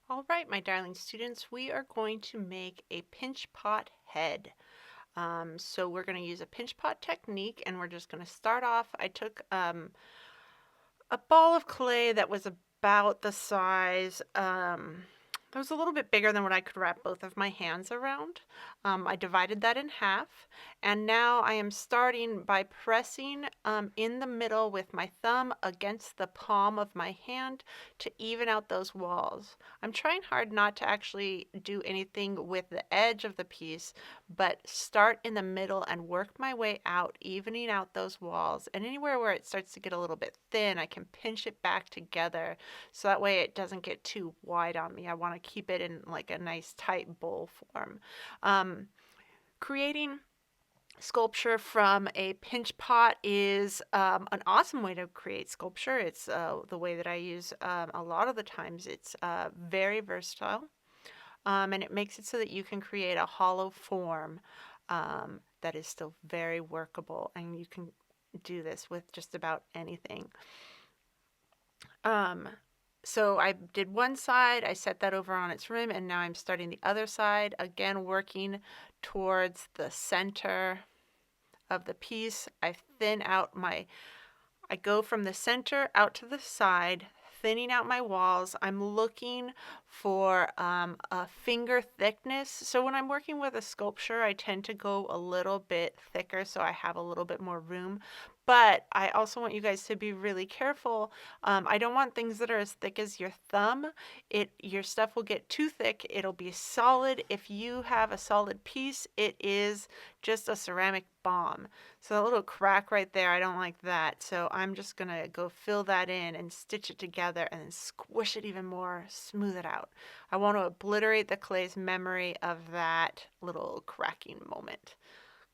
All right, my darling students, we are going to make a pinch pot head. So we're going to use a pinch pot technique, and we're just going to start off. I took a ball of clay that was about the size, that was a little bit bigger than what I could wrap both of my hands around. I divided that in half, and now I am starting by pressing in the middle with my thumb against the palm of my hand to even out those walls. I'm trying hard not to actually do anything with the edge of the piece, but start in the middle and work my way out, evening out those walls. And anywhere where it starts to get a little bit thin, I can pinch it back together so that way it doesn't get too wide on me. I want to keep it in like a nice tight bowl form. Creating sculpture from a pinch pot is an awesome way to create sculpture. It's the way that I use a lot of the times. It's very versatile, and it makes it so that you can create a hollow form that is still very workable, and you can do this with just about anything. So I did one side, I set that over on its rim, and now I'm starting the other side, again working towards the center of the piece. I go from the center out to the side, thinning out my walls. I'm looking for a finger thickness. So when I'm working with a sculpture, I tend to go a little bit thicker so I have a little bit more room. But I also want you guys to be really careful. I don't want things that are as thick as your thumb. Your stuff will get too thick. It'll be solid. If you have a solid piece, it is just a ceramic bomb. So that little crack right there, I don't like that. So I'm just going to go fill that in and stitch it together and then squish it even more, smooth it out. I want to obliterate the clay's memory of that little cracking moment.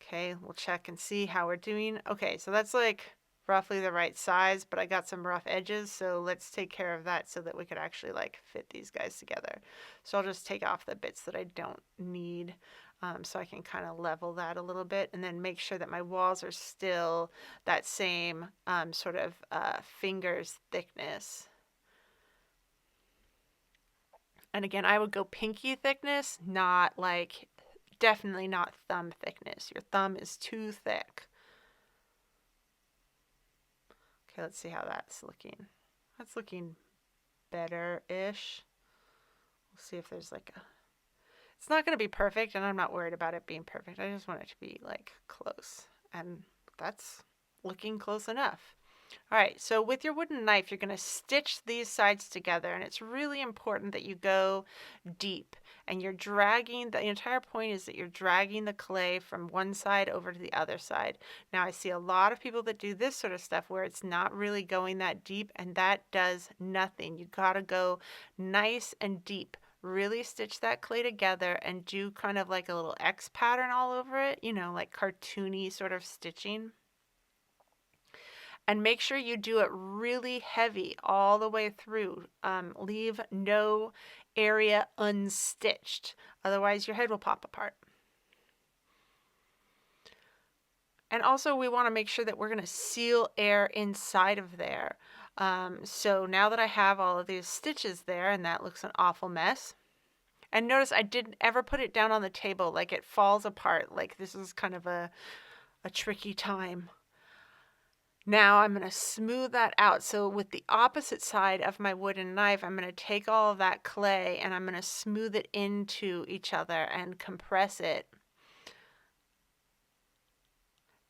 Okay, we'll check and see how we're doing. Okay, so that's like roughly the right size, but I got some rough edges, so let's take care of that so that we could actually like fit these guys together. So I'll just take off the bits that I don't need, so I can kind of level that a little bit, and then make sure that my walls are still that same sort of fingers thickness. And again, I would go pinky thickness, not like, definitely not thumb thickness. Your thumb is too thick. Okay, let's see how that's looking. That's looking better-ish. We'll see if there's like a... It's not going to be perfect, and I'm not worried about it being perfect. I just want it to be like close, and that's looking close enough. All right, so with your wooden knife, you're going to stitch these sides together, and it's really important that you go deep. And you're dragging, the entire point is that you're dragging the clay from one side over to the other side. Now, I see a lot of people that do this sort of stuff where it's not really going that deep, and that does nothing. You got to go nice and deep. Really stitch that clay together and do kind of like a little X pattern all over it, you know, like cartoony sort of stitching. And make sure you do it really heavy all the way through. Leave no area unstitched, otherwise your head will pop apart. And also we want to make sure that we're going to seal air inside of there. So now that I have all of these stitches there, and that looks an awful mess, and notice I didn't ever put it down on the table, like it falls apart, like this is kind of a tricky time. Now I'm going to smooth that out. So with the opposite side of my wooden knife, I'm going to take all of that clay and I'm going to smooth it into each other and compress it.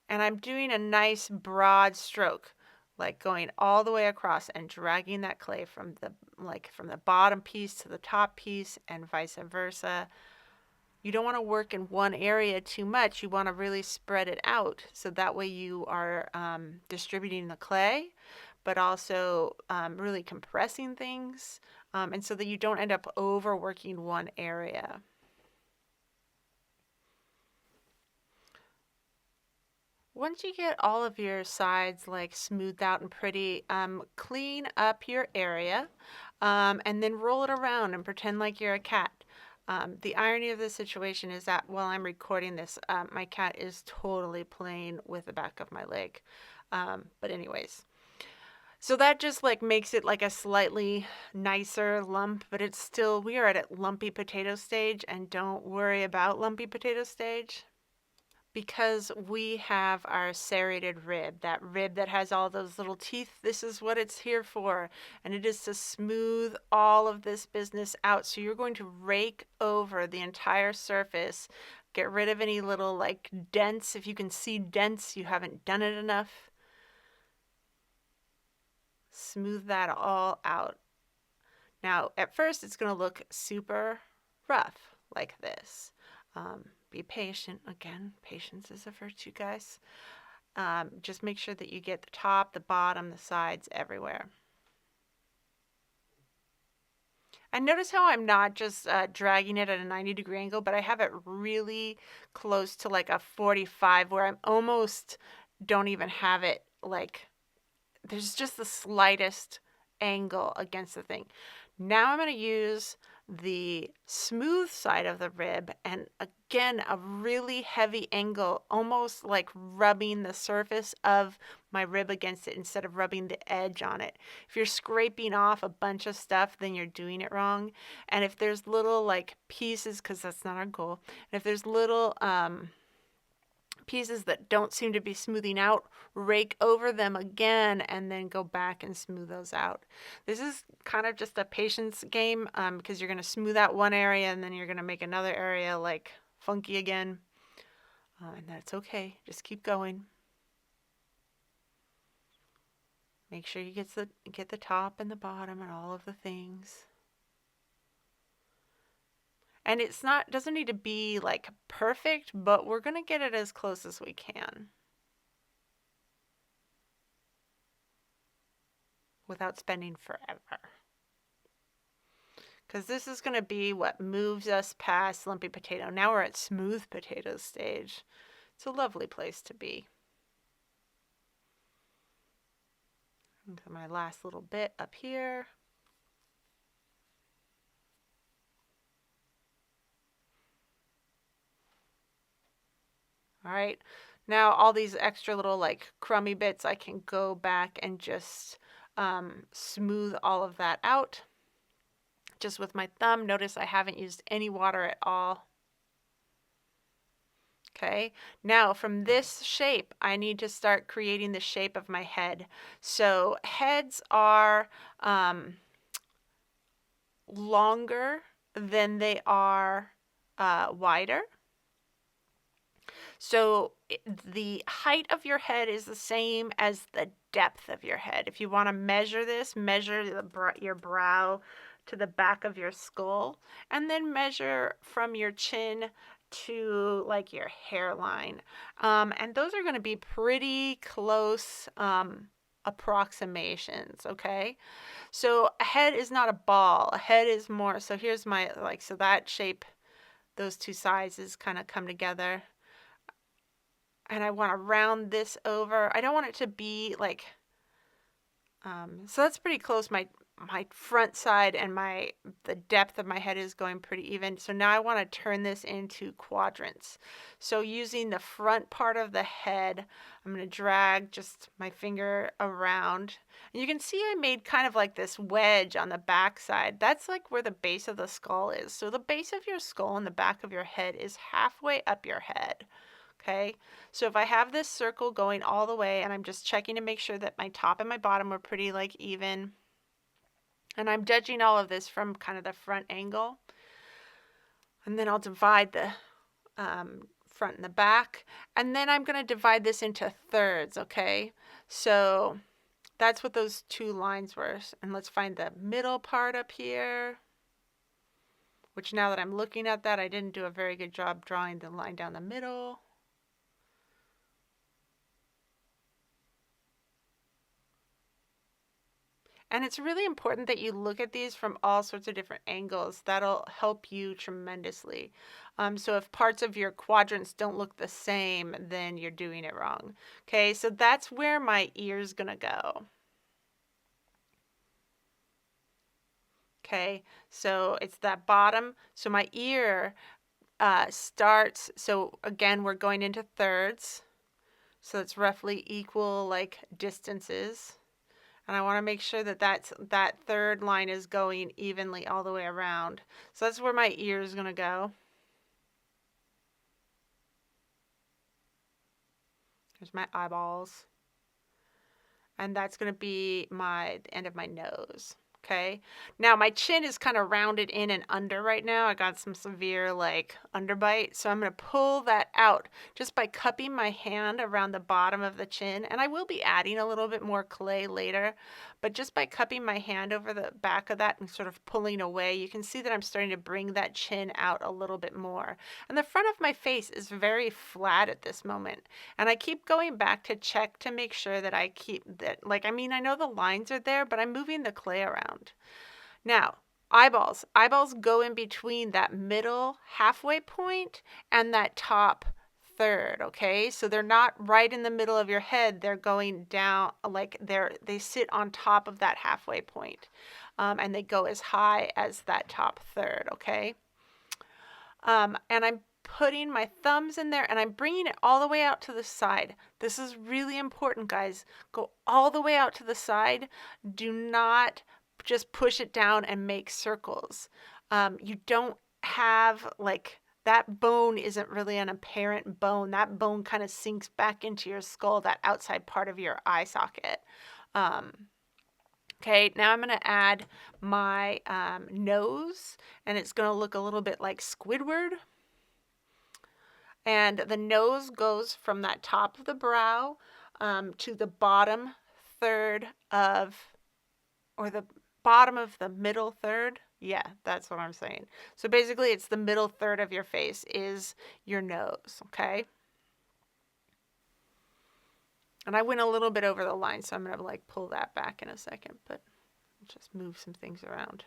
And I'm doing a nice broad stroke, like going all the way across and dragging that clay from the bottom piece to the top piece and vice versa. You don't want to work in one area too much. You want to really spread it out so that way you are distributing the clay, but also really compressing things, and so that you don't end up overworking one area. Once you get all of your sides like smoothed out and pretty, clean up your area, and then roll it around and pretend like you're a cat. The irony of this situation is that while I'm recording this, my cat is totally playing with the back of my leg. But anyways, So that just like makes it like a slightly nicer lump, but it's still, we are at a lumpy potato stage, and don't worry about lumpy potato stage because we have our serrated rib, that rib that has all those little teeth. This is what it's here for, and it is to smooth all of this business out. So you're going to rake over the entire surface, get rid of any little like dents. If you can see dents, you haven't done it enough. Smooth that all out. Now, at first, it's going to look super rough like this. Be patient. Again, patience is a virtue, guys. Just make sure that you get the top, the bottom, the sides, everywhere. And notice how I'm not just dragging it at a 90-degree angle, but I have it really close to like a 45 where I'm almost don't even have it like, there's just the slightest angle against the thing. Now I'm going to use the smooth side of the rib, and again, a really heavy angle, almost like rubbing the surface of my rib against it instead of rubbing the edge on it. If you're scraping off a bunch of stuff, then you're doing it wrong. And if there's little like pieces, because that's not our goal, and if there's little pieces that don't seem to be smoothing out, rake over them again and then go back and smooth those out. This is kind of just a patience game because you're going to smooth out one area and then you're going to make another area like funky again. And that's okay. Just keep going. Make sure you get the top and the bottom and all of the things. And it's not, doesn't need to be like perfect, but we're going to get it as close as we can without spending forever. Because this is going to be what moves us past lumpy potato. Now we're at smooth potato stage. It's a lovely place to be. And my last little bit up here. All right, now all these extra little like crummy bits, I can go back and just smooth all of that out just with my thumb. Notice I haven't used any water at all. Okay, now from this shape, I need to start creating the shape of my head. So heads are longer than they are wider. So the height of your head is the same as the depth of your head. If you want to measure this, measure your brow to the back of your skull, and then measure from your chin to like your hairline. And those are going to be pretty close approximations, okay? So a head is not a ball. A head is more, so here's my, like, so that shape, those two sizes kind of come together. And I want to round this over. I don't want it to be like, so that's pretty close. My front side and the depth of my head is going pretty even. So now I want to turn this into quadrants. So using the front part of the head, I'm going to drag just my finger around. And you can see I made kind of like this wedge on the back side. That's like where the base of the skull is. So the base of your skull and the back of your head is halfway up your head. Okay, so if I have this circle going all the way and I'm just checking to make sure that my top and my bottom are pretty like even, and I'm judging all of this from kind of the front angle, and then I'll divide the front and the back, and then I'm going to divide this into thirds, okay? So that's what those two lines were, and let's find the middle part up here, which now that I'm looking at that, I didn't do a very good job drawing the line down the middle. And it's really important that you look at these from all sorts of different angles. That'll help you tremendously. So if parts of your quadrants don't look the same, then you're doing it wrong. Okay, so that's where my ear's gonna go. Okay, so it's that bottom. So my ear starts, so again, we're going into thirds. So it's roughly equal like distances. And I want to make sure that that third line is going evenly all the way around. So that's where my ear is going to go. There's my eyeballs. And that's going to be the end of my nose. Okay. Now my chin is kind of rounded in and under right now. I got some severe like underbite. So I'm going to pull that out just by cupping my hand around the bottom of the chin. And I will be adding a little bit more clay later, but just by cupping my hand over the back of that and sort of pulling away, you can see that I'm starting to bring that chin out a little bit more. And the front of my face is very flat at this moment. And I keep going back to check to make sure that I keep that, like, I mean, I know the lines are there, but I'm moving the clay around. Now, eyeballs. Eyeballs go in between that middle halfway point and that top third, okay? So they're not right in the middle of your head. They're going down, like they sit on top of that halfway point. And they go as high as that top third, okay? And I'm putting my thumbs in there and I'm bringing it all the way out to the side. This is really important, guys. Go all the way out to the side. Do not just push it down and make circles. You don't have like that bone isn't really an apparent bone. That bone kind of sinks back into your skull, that outside part of your eye socket. Okay, now I'm going to add my nose, and it's going to look a little bit like Squidward. And the nose goes from that top of the brow to the bottom third of, or the bottom of the middle third. Yeah, that's what I'm saying. So basically it's the middle third of your face is your nose, okay? And I went a little bit over the line, so I'm going to like pull that back in a second, but just move some things around.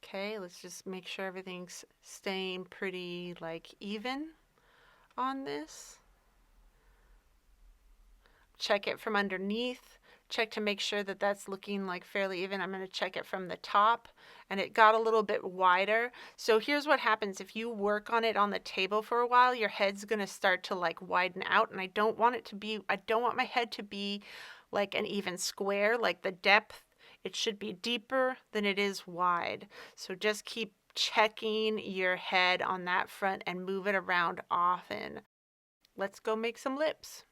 Okay, let's just make sure everything's staying pretty like even on this. Check it from underneath. Check to make sure that that's looking like fairly even. I'm going to check it from the top, and it got a little bit wider. So here's what happens if you work on it on the table for a while. Your head's going to start to like widen out, and I don't want my head to be like an even square. Like the depth, it should be deeper than it is wide. So just keep checking your head on that front and move it around often. Let's go make some lips.